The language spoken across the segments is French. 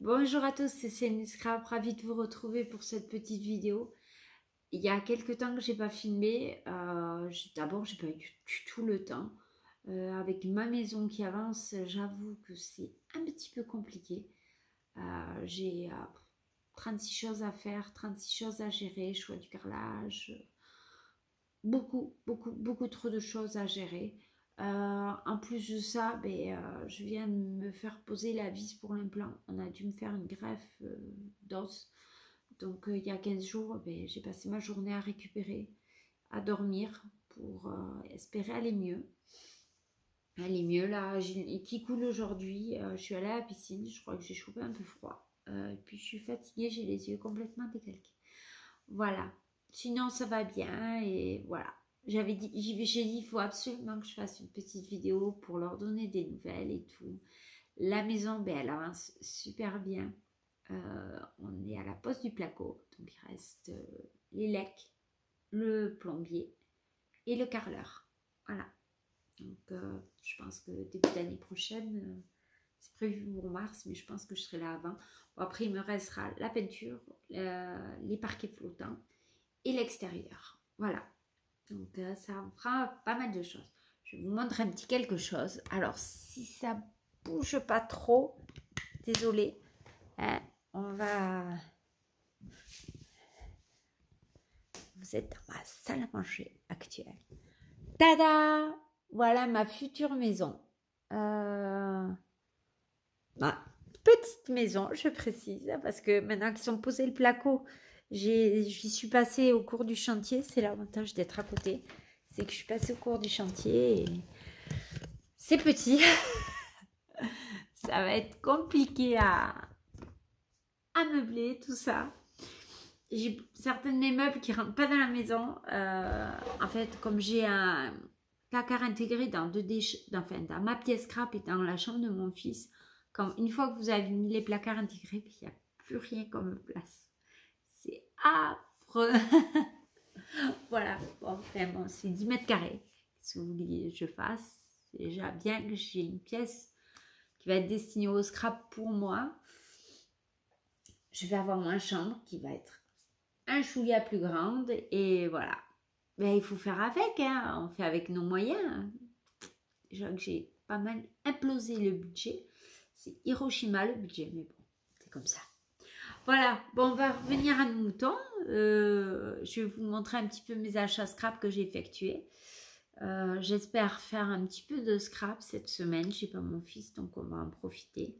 Bonjour à tous, c'est Céline Scrap, ravie de vous retrouver pour cette petite vidéo. Il y a quelques temps que j'ai pas filmé, d'abord j'ai pas eu du tout le temps. Avec ma maison qui avance, j'avoue que c'est un petit peu compliqué. J'ai 36 choses à faire, 36 choses à gérer, choix du carrelage, beaucoup trop de choses à gérer. En plus de ça, je viens de me faire poser la vis pour l'implant. On a dû me faire une greffe d'os. Donc il y a 15 jours, j'ai passé ma journée à récupérer, à dormir pour espérer aller mieux. Aller mieux là, qui coule aujourd'hui. Je suis allée à la piscine, je crois que j'ai chopé un peu froid. Et puis je suis fatiguée, j'ai les yeux complètement décalqués. Voilà. Sinon, ça va bien et voilà. J'ai dit, il faut absolument que je fasse une petite vidéo pour leur donner des nouvelles et tout. La maison, elle avance super bien. On est à la pose du placo, donc il reste l'élec, le plombier et le carreleur. Voilà. Donc, je pense que début d'année prochaine, c'est prévu pour mars, mais je pense que je serai là avant. Bon, après, il me restera la peinture, les parquets flottants et l'extérieur. Voilà. Donc ça fera pas mal de choses. Je vais vous montrer un petit quelque chose. Alors si ça bouge pas trop, désolé, hein, on va... Vous êtes dans ma salle à manger actuelle. Tada! Voilà ma future maison. Ma petite maison, je précise, parce que maintenant qu'ils ont posé le placo, j'y suis passée au cours du chantier. C'est l'avantage d'être à côté. C'est que je suis passée au cours du chantier et c'est petit. Ça va être compliqué à meubler tout ça. J'ai certains de mes meubles qui rentrent pas dans la maison. En fait, comme j'ai un placard intégré dans dans ma pièce scrap et dans la chambre de mon fils, une fois que vous avez mis les placards intégrés, il n'y a plus rien comme place. C'est affreux. Voilà, bon, c'est 10 mètres carrés. Si vous voulez que je fasse, c'est déjà bien que j'ai une pièce qui va être destinée au scrap pour moi. Je vais avoir ma chambre qui va être un chouïa plus grande et voilà. Mais il faut faire avec, hein. On fait avec nos moyens. Déjà que j'ai pas mal implosé le budget. C'est Hiroshima le budget, mais bon, c'est comme ça. Voilà, bon, on va revenir à nos moutons. Je vais vous montrer un petit peu mes achats scrap que j'ai effectués. J'espère faire un petit peu de scrap cette semaine. J'ai pas mon fils, donc on va en profiter.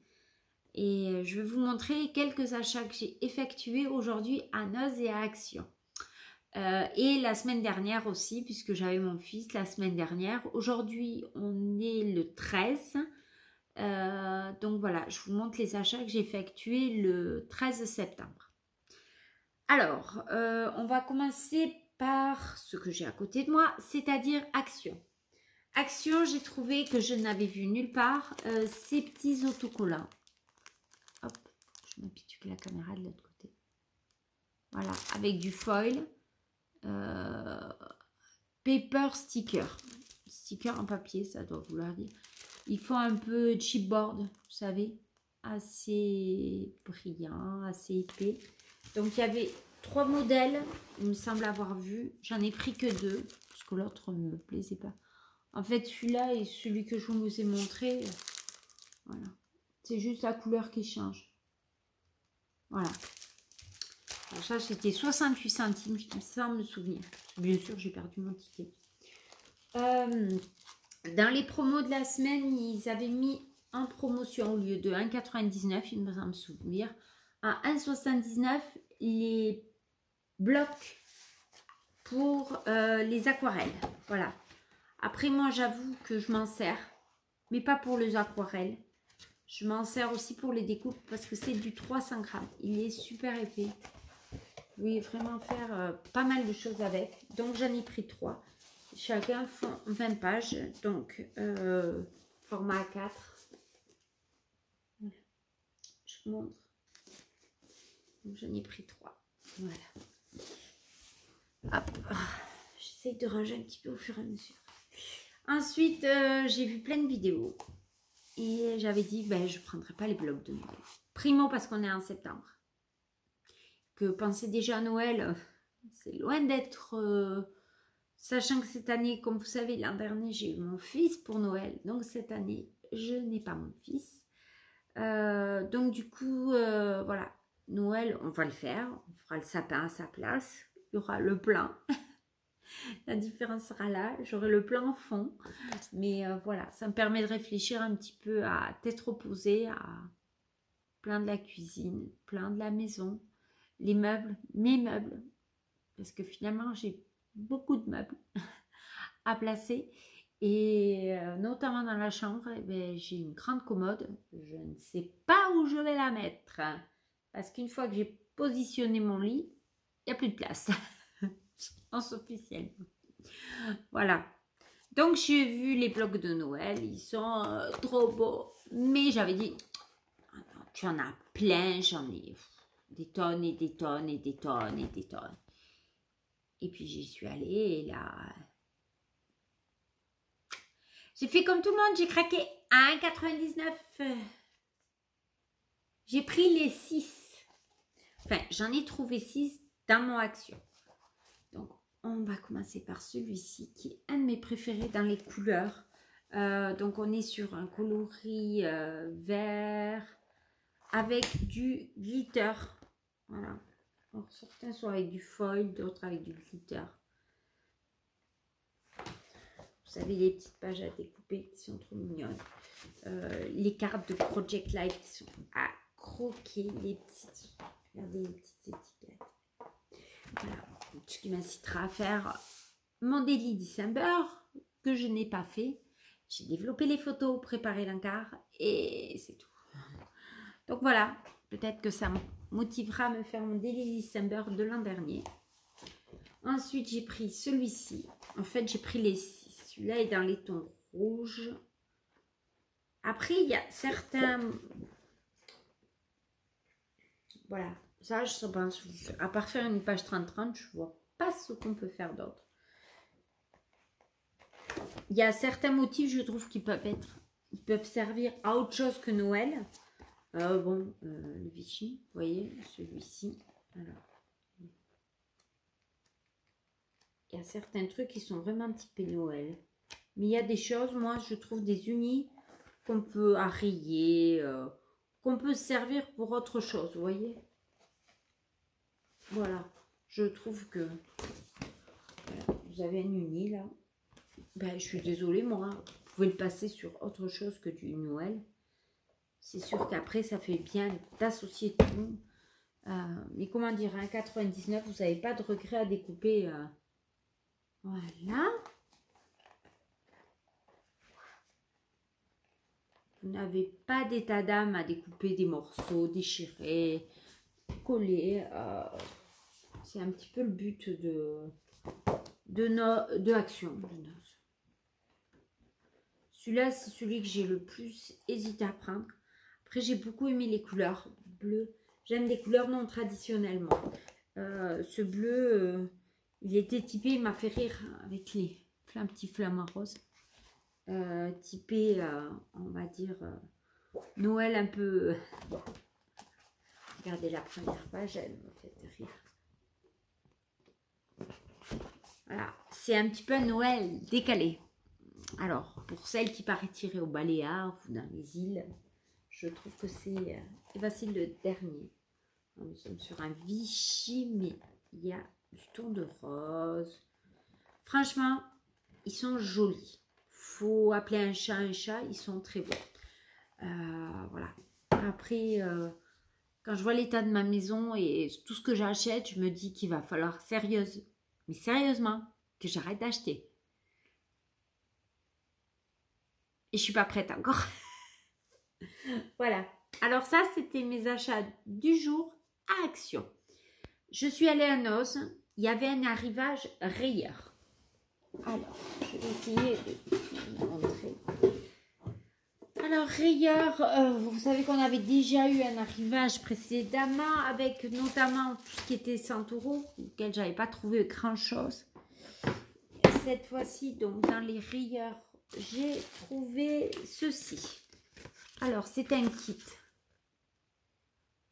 Et je vais vous montrer quelques achats que j'ai effectués aujourd'hui à Noz et à Action. Et la semaine dernière aussi, puisque j'avais mon fils la semaine dernière. Aujourd'hui, on est le 13. Donc voilà, je vous montre les achats que j'ai effectués le 13 septembre. Alors, on va commencer par ce que j'ai à côté de moi, c'est-à-dire Action. Action, j'ai trouvé que je n'avais vu nulle part ces petits autocollants. Hop, je m'habitue que la caméra de l'autre côté. Voilà, avec du foil. Paper sticker. Sticker en papier, ça doit vouloir dire. Ils font un peu chipboard, vous savez. Assez brillant, assez épais. Donc, il y avait 3 modèles, il me semble avoir vu. J'en ai pris que 2, parce que l'autre ne me plaisait pas. En fait, celui-là et celui que je vous ai montré, voilà. C'est juste la couleur qui change. Voilà. Alors ça, c'était 68 centimes, sans me souvenir. Bien sûr, j'ai perdu mon ticket. Dans les promos de la semaine, ils avaient mis en promotion au lieu de 1,99, il me semble souvenir, à 1,79 les blocs pour les aquarelles. Voilà. Après, moi, j'avoue que je m'en sers, mais pas pour les aquarelles. Je m'en sers aussi pour les découpes parce que c'est du 300 grammes. Il est super épais. Vous pouvez vraiment faire pas mal de choses avec. Donc, j'en ai pris 3. Chacun font 20 pages. Donc, format A4. Voilà. Je vous montre. J'en ai pris 3. Voilà. Hop. J'essaye de ranger un petit peu au fur et à mesure. Ensuite, j'ai vu plein de vidéos. Et j'avais dit, ben, je ne prendrai pas les blocs de Noël. Primo, parce qu'on est en septembre. Que penser déjà à Noël, c'est loin d'être... sachant que cette année, comme vous savez, l'an dernier, j'ai eu mon fils pour Noël. Donc cette année, je n'ai pas mon fils. Donc du coup, voilà. Noël, on va le faire. On fera le sapin à sa place. Il y aura le plein. La différence sera là. J'aurai le plein en fond. Mais voilà, ça me permet de réfléchir un petit peu à tête reposée, à plein de la cuisine, plein de la maison, les meubles, mes meubles. Parce que finalement, j'ai beaucoup de meubles à placer. Et notamment dans la chambre, eh bien, j'ai une grande commode. Je ne sais pas où je vais la mettre. Parce qu'une fois que j'ai positionné mon lit, il n'y a plus de place. Annonce officielle. Voilà. Donc, j'ai vu les blocs de Noël. Ils sont trop beaux. Mais j'avais dit, attends, tu en as plein. J'en ai des tonnes et des tonnes et des tonnes et des tonnes. Et puis, j'y suis allée. Et là, j'ai fait comme tout le monde. J'ai craqué à 1,99. J'ai pris les 6. Enfin, j'en ai trouvé 6 dans mon action. Donc, on va commencer par celui-ci qui est un de mes préférés dans les couleurs. Donc, on est sur un coloris vert avec du glitter. Voilà. Alors, certains sont avec du foil, d'autres avec du glitter. Vous savez, les petites pages à découper qui sont trop mignonnes. Les cartes de Project Life qui sont à croquer. Les petites, regardez les petites étiquettes. Voilà, ce qui m'incitera à faire mon Daily December que je n'ai pas fait. J'ai développé les photos, préparé l'encart et c'est tout. Donc voilà, peut-être que ça me motivera à me faire mon Daily December de l'an dernier. Ensuite, j'ai pris celui-ci. En fait, j'ai pris les 6. Celui-là est dans les tons rouges. Après, il y a certains... Voilà. Ça, je sais pas, à part faire une page 30-30, je vois pas ce qu'on peut faire d'autre. Il y a certains motifs, je trouve, qui peuvent servir à autre chose que Noël. Le Vichy, vous voyez, celui-ci. Alors, il y a certains trucs qui sont vraiment typés Noël. Mais il y a des choses, moi, je trouve des unis qu'on peut rayer, qu'on peut servir pour autre chose, vous voyez. Voilà, je trouve que voilà, vous avez un uni là. Ben, je suis désolée, moi, vous pouvez le passer sur autre chose que du Noël. C'est sûr qu'après, ça fait bien d'associer tout. Mais comment dire, 1,99 €, vous n'avez pas de regret à découper. Voilà. Vous n'avez pas d'état d'âme à découper des morceaux, déchirer, coller. C'est un petit peu le but de Action. Celui-là, c'est celui que j'ai le plus hésité à prendre. Après, j'ai beaucoup aimé les couleurs bleues. J'aime les couleurs non traditionnellement. Ce bleu, il était typé, il m'a fait rire avec les petits flamants roses. Typé, on va dire, Noël un peu... Regardez la première page, elle me fait rire. Voilà, c'est un petit peu un Noël décalé. Alors, pour celles qui paraissent tirées au Baléares ou dans les îles, je trouve que c'est le dernier. Nous sommes sur un Vichy, mais il y a du ton de rose. Franchement, ils sont jolis. Faut appeler un chat, ils sont très beaux. Voilà. Après, quand je vois l'état de ma maison et tout ce que j'achète, je me dis qu'il va falloir sérieusement, que j'arrête d'acheter. Et je suis pas prête encore. Voilà. Alors ça, c'était mes achats du jour à Action. Je suis allée à Noz. Il y avait un arrivage rayeur. Alors, je vais essayer de vous montrer. Alors, rayeur, vous savez qu'on avait déjà eu un arrivage précédemment avec notamment tout ce qui était 100 €, auquel j'avais pas trouvé grand chose. Cette fois-ci, donc dans les rayeurs, j'ai trouvé ceci. Alors, c'est un kit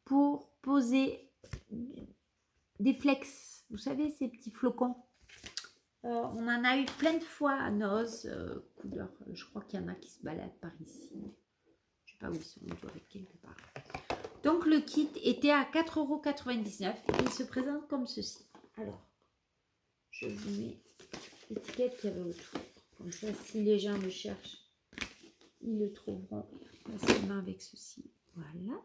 pour poser des flex. Vous savez, ces petits flocons. On en a eu plein de fois à Noz, couleur. Je crois qu'il y en a qui se baladent par ici. Je sais pas où ils sont, ils doivent être quelque part. Donc, le kit était à 4,99 € et il se présente comme ceci. Alors, je vous mets l'étiquette qu'il y avait autour. Comme ça, si les gens le cherchent, ils le trouveront facilement avec ceci. Voilà.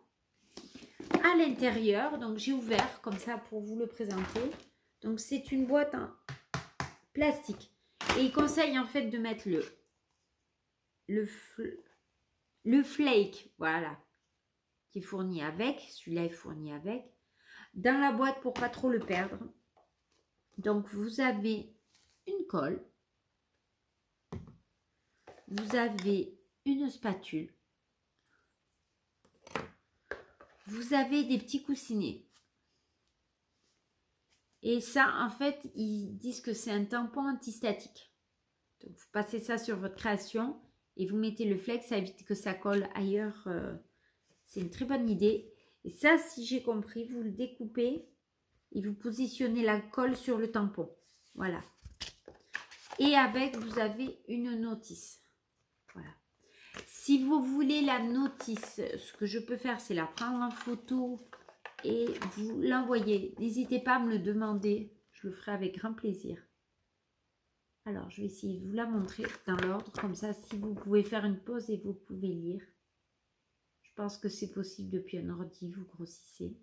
À l'intérieur, donc j'ai ouvert comme ça pour vous le présenter. Donc c'est une boîte en plastique. Et il conseille en fait de mettre le flake, voilà, qui est fourni avec. Celui-là est fourni avec. Dans la boîte pour pas trop le perdre. Donc vous avez une colle. Vous avez une spatule. Vous avez des petits coussinets. Et ça, en fait, ils disent que c'est un tampon antistatique. Donc, vous passez ça sur votre création et vous mettez le flex, ça évite que ça colle ailleurs. C'est une très bonne idée. Et ça, si j'ai compris, vous le découpez et vous positionnez la colle sur le tampon. Voilà. Et avec, vous avez une notice. Voilà. Si vous voulez la notice, ce que je peux faire, c'est la prendre en photo et vous l'envoyer. N'hésitez pas à me le demander. Je le ferai avec grand plaisir. Alors, je vais essayer de vous la montrer dans l'ordre. Comme ça, si vous pouvez faire une pause et vous pouvez lire. Je pense que c'est possible depuis un ordi. Vous grossissez.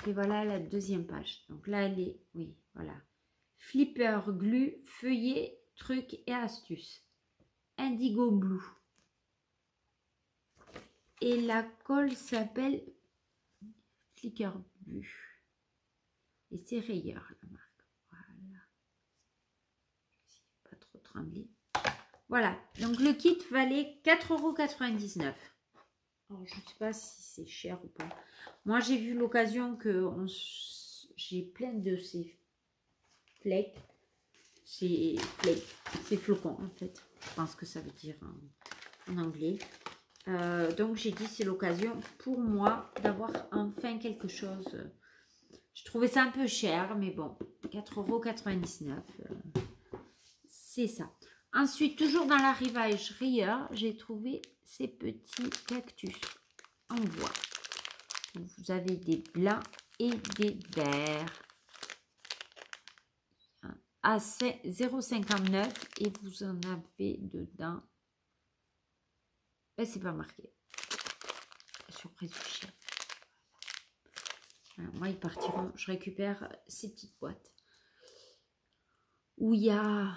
Et voilà la deuxième page. Donc là, elle est... Oui, voilà. Flipper, glue, feuillet, trucs et astuces. Indigo Blue. Et la colle s'appelle Flicker Blue. Et c'est rayeur la marque. Voilà. Je ne pas trop trembler. Voilà. Donc le kit valait 4,99 €. Alors je ne sais pas si c'est cher ou pas. Moi j'ai vu l'occasion que j'ai plein de ces flakes. C'est flocons en fait. Je pense que ça veut dire en anglais. Donc j'ai dit c'est l'occasion pour moi d'avoir enfin quelque chose. Je trouvais ça un peu cher, mais bon, 4,99 €, c'est ça. Ensuite, toujours dans l'arrivage rayeur, j'ai trouvé ces petits cactus en bois. Vous avez des blancs et des verts. À 0,59 € et vous en avez dedans. Ben, c'est pas marqué. Surprise du chien. Alors, moi, ils partiront. Je récupère ces petites boîtes où il y a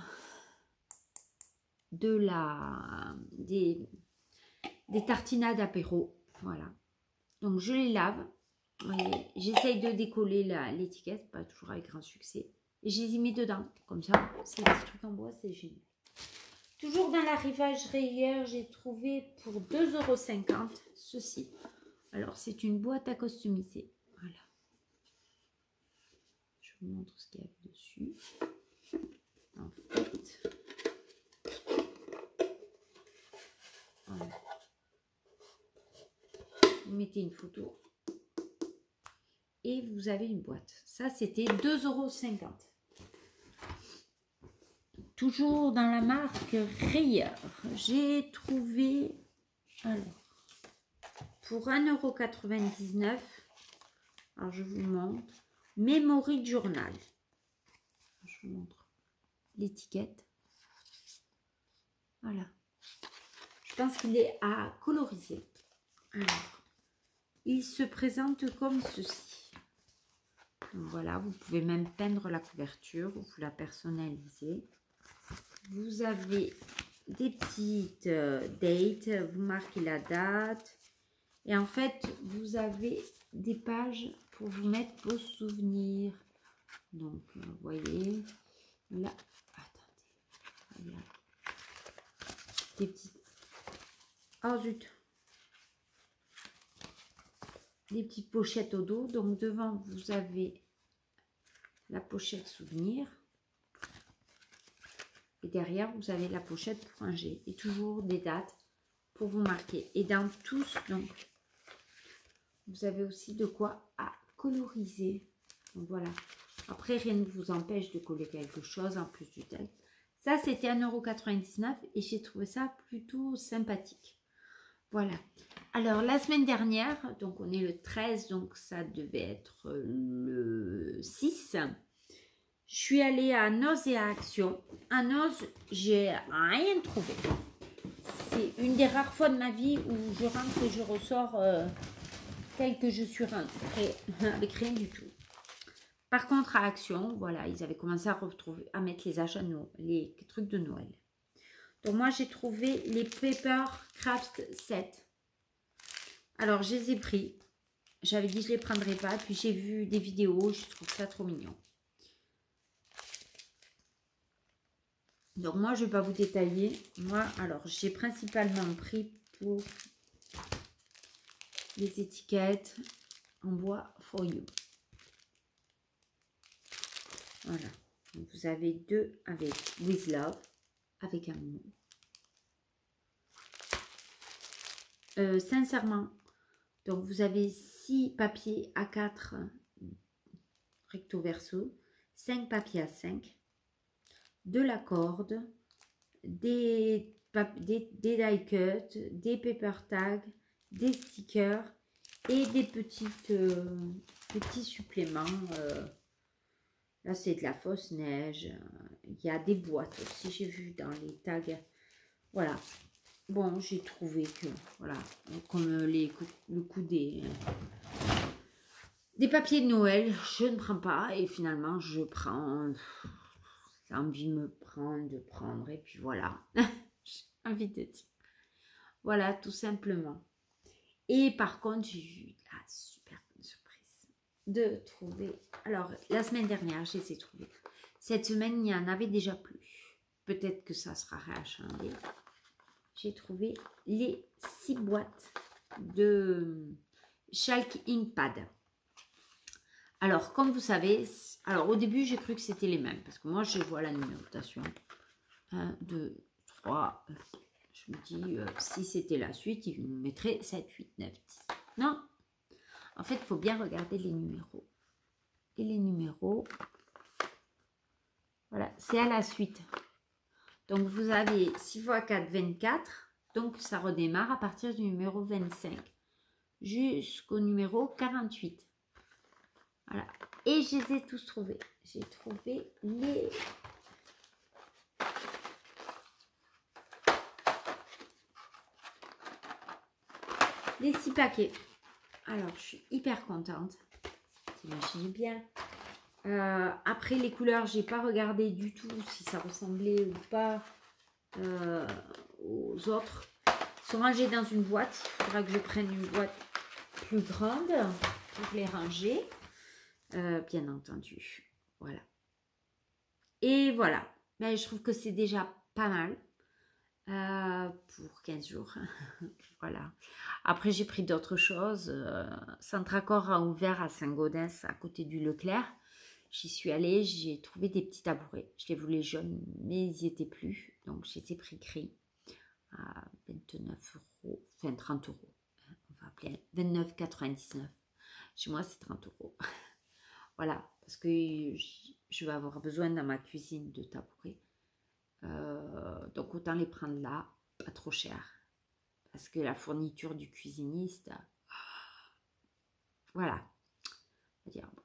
des tartinades apéro. Voilà. Donc, je les lave. J'essaye de décoller l'étiquette, pas toujours avec grand succès. Et je les ai mis dedans. Comme ça, ces petits trucs en bois, c'est génial. Toujours dans l'arrivage rayeur, j'ai trouvé pour 2,50 € ceci. Alors, c'est une boîte à customiser. Voilà. Je vous montre ce qu'il y a dessus. En fait, voilà. Vous mettez une photo et vous avez une boîte. Ça, c'était 2,50 €. Toujours dans la marque Rayeur, j'ai trouvé, alors, pour 1,99 €, alors je vous montre, Memory Journal. Je vous montre l'étiquette. Voilà. Je pense qu'il est à coloriser. Alors, il se présente comme ceci. Donc voilà, vous pouvez même peindre la couverture, vous la personnalisez. Vous avez des petites dates, vous marquez la date. Et en fait, vous avez des pages pour vous mettre vos souvenirs. Donc, vous voyez, là, attendez, regarde. Des petites... Oh zut! Des petites pochettes au dos. Donc, devant, vous avez la pochette souvenir. Et derrière, vous avez la pochette pour ranger. Et toujours des dates pour vous marquer. Et dans tous, donc, vous avez aussi de quoi à coloriser. Donc voilà. Après, rien ne vous empêche de coller quelque chose en plus du texte. Ça, c'était 1,99 € et j'ai trouvé ça plutôt sympathique. Voilà. Alors, la semaine dernière, donc on est le 13, donc ça devait être le 6. Je suis allée à Noz et à Action. À Noz, j'ai rien trouvé. C'est une des rares fois de ma vie où je rentre et je ressors tel que je suis rentrée, avec rien du tout. Par contre, à Action, voilà, ils avaient commencé à mettre les achats, les trucs de Noël. Donc moi, j'ai trouvé les Paper Craft Set. Alors, je les ai pris. J'avais dit que je ne les prendrais pas. Puis j'ai vu des vidéos. Je trouve ça trop mignon. Donc moi, je ne vais pas vous détailler. Moi, alors, j'ai principalement pris pour les étiquettes en bois for you. Voilà. Donc, vous avez deux avec With Love, avec un mot. Sincèrement, donc vous avez 6 papiers A4 recto verso, 5 papiers A5, de la corde, des die cut, des paper tags, des stickers et des petits suppléments. Là, c'est de la fausse neige. Il y a des boîtes aussi, j'ai vu dans les tags. Voilà. Bon, j'ai trouvé que, voilà, comme le coup des papiers de Noël, je ne prends pas. Et finalement, je prends. L'envie me prend de prendre. Et puis voilà. J'ai envie de dire. Voilà, tout simplement. Et par contre, j'ai eu la super bonne surprise de trouver. Alors, la semaine dernière, je les ai trouvés. Cette semaine, il n'y en avait déjà plus. Peut-être que ça sera réacheté. J'ai trouvé les 6 boîtes de Chalk Ink Pad. Alors, comme vous savez, alors au début, j'ai cru que c'était les mêmes. Parce que moi, je vois la numérotation. 1, 2, 3. Je me dis, si c'était la suite, il nous mettrait 7, 8, 9, 10. Non. En fait, il faut bien regarder les numéros. Et les numéros, voilà, c'est à la suite. Donc, vous avez 6 x 4, 24. Donc, ça redémarre à partir du numéro 25 jusqu'au numéro 48. Voilà. Et je les ai tous trouvés. J'ai trouvé les 6 paquets. Alors, je suis hyper contente. Imaginez bien. Après les couleurs, j'ai pas regardé du tout si ça ressemblait ou pas aux autres. Ils sont rangés dans une boîte. Il faudra que je prenne une boîte plus grande pour les ranger. Bien entendu. Voilà. Et voilà. Mais je trouve que c'est déjà pas mal pour 15 jours. Voilà. Après, j'ai pris d'autres choses. Centracor a ouvert à Saint-Gaudens, à côté du Leclerc. J'y suis allée, j'ai trouvé des petits tabourets. Je les voulais jaunes, mais ils n'y étaient plus. Donc, je les ai pris gris à 29 €, enfin 30 €. On va appeler 29,99 €. Chez moi, c'est 30 €. Voilà, parce que je vais avoir besoin dans ma cuisine de tabourets. Donc, autant les prendre là, pas trop cher. Parce que la fourniture du cuisiniste, voilà.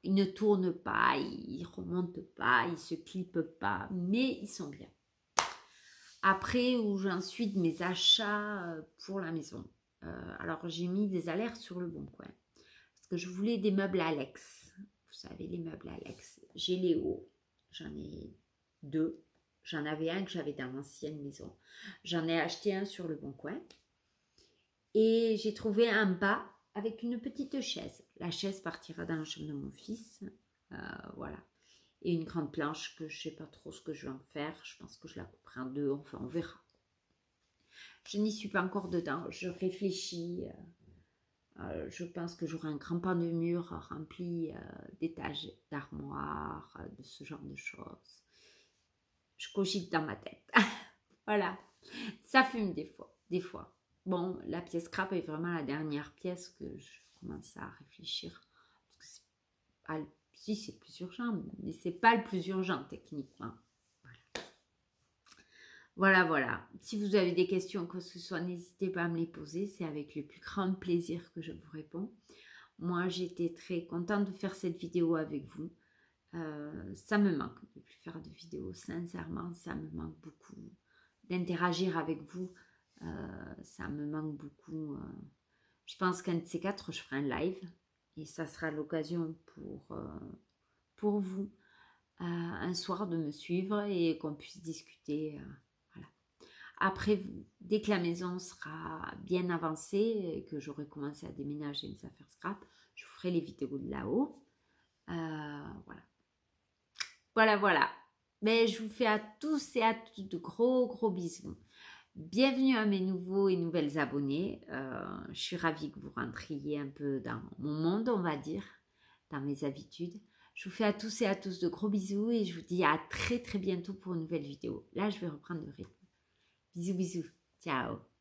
Ils ne tournent pas, ils ne remontent pas, ils ne se clippent pas, mais ils sont bien. Après, où j'en suis de mes achats pour la maison. Alors, j'ai mis des alertes sur le Bon Coin. Parce que je voulais des meubles Alex. Vous savez, les meubles Alex. J'ai les hauts. J'en ai 2. J'en avais un que j'avais dans l'ancienne maison. J'en ai acheté un sur le Bon Coin. Et j'ai trouvé un bas avec une petite chaise. La chaise partira dans la chambre de mon fils. Voilà. Et une grande planche que je ne sais pas trop ce que je vais en faire. Je pense que je la couperai en 2. Enfin, on verra. Je n'y suis pas encore dedans. Je réfléchis. Je pense que j'aurai un grand pan de mur rempli d'étages, d'armoires, de ce genre de choses. Je cogite dans ma tête. Voilà. Ça fume des fois. Bon, la pièce scrap est vraiment la dernière pièce que je commence à réfléchir. Parce que si, c'est plus urgent, mais c'est pas le plus urgent techniquement. Voilà. Si vous avez des questions, quoi que ce soit, n'hésitez pas à me les poser. C'est avec le plus grand plaisir que je vous réponds. Moi, j'étais très contente de faire cette vidéo avec vous. Ça me manque de plus faire de vidéos. Sincèrement, ça me manque beaucoup d'interagir avec vous. Ça me manque beaucoup. Je pense qu'un de ces quatre, je ferai un live. Et ça sera l'occasion pour vous un soir de me suivre et qu'on puisse discuter. Voilà. Après, dès que la maison sera bien avancée et que j'aurai commencé à déménager mes affaires scrap, je vous ferai les vidéos de là-haut. Voilà. Mais je vous fais à tous et à toutes de gros bisous. Bienvenue à mes nouveaux et nouvelles abonnés. Je suis ravie que vous rentriez un peu dans mon monde, on va dire, dans mes habitudes. Je vous fais à tous et à tous de gros bisous et je vous dis à très bientôt pour une nouvelle vidéo. Là, je vais reprendre le rythme. Bisous. Ciao.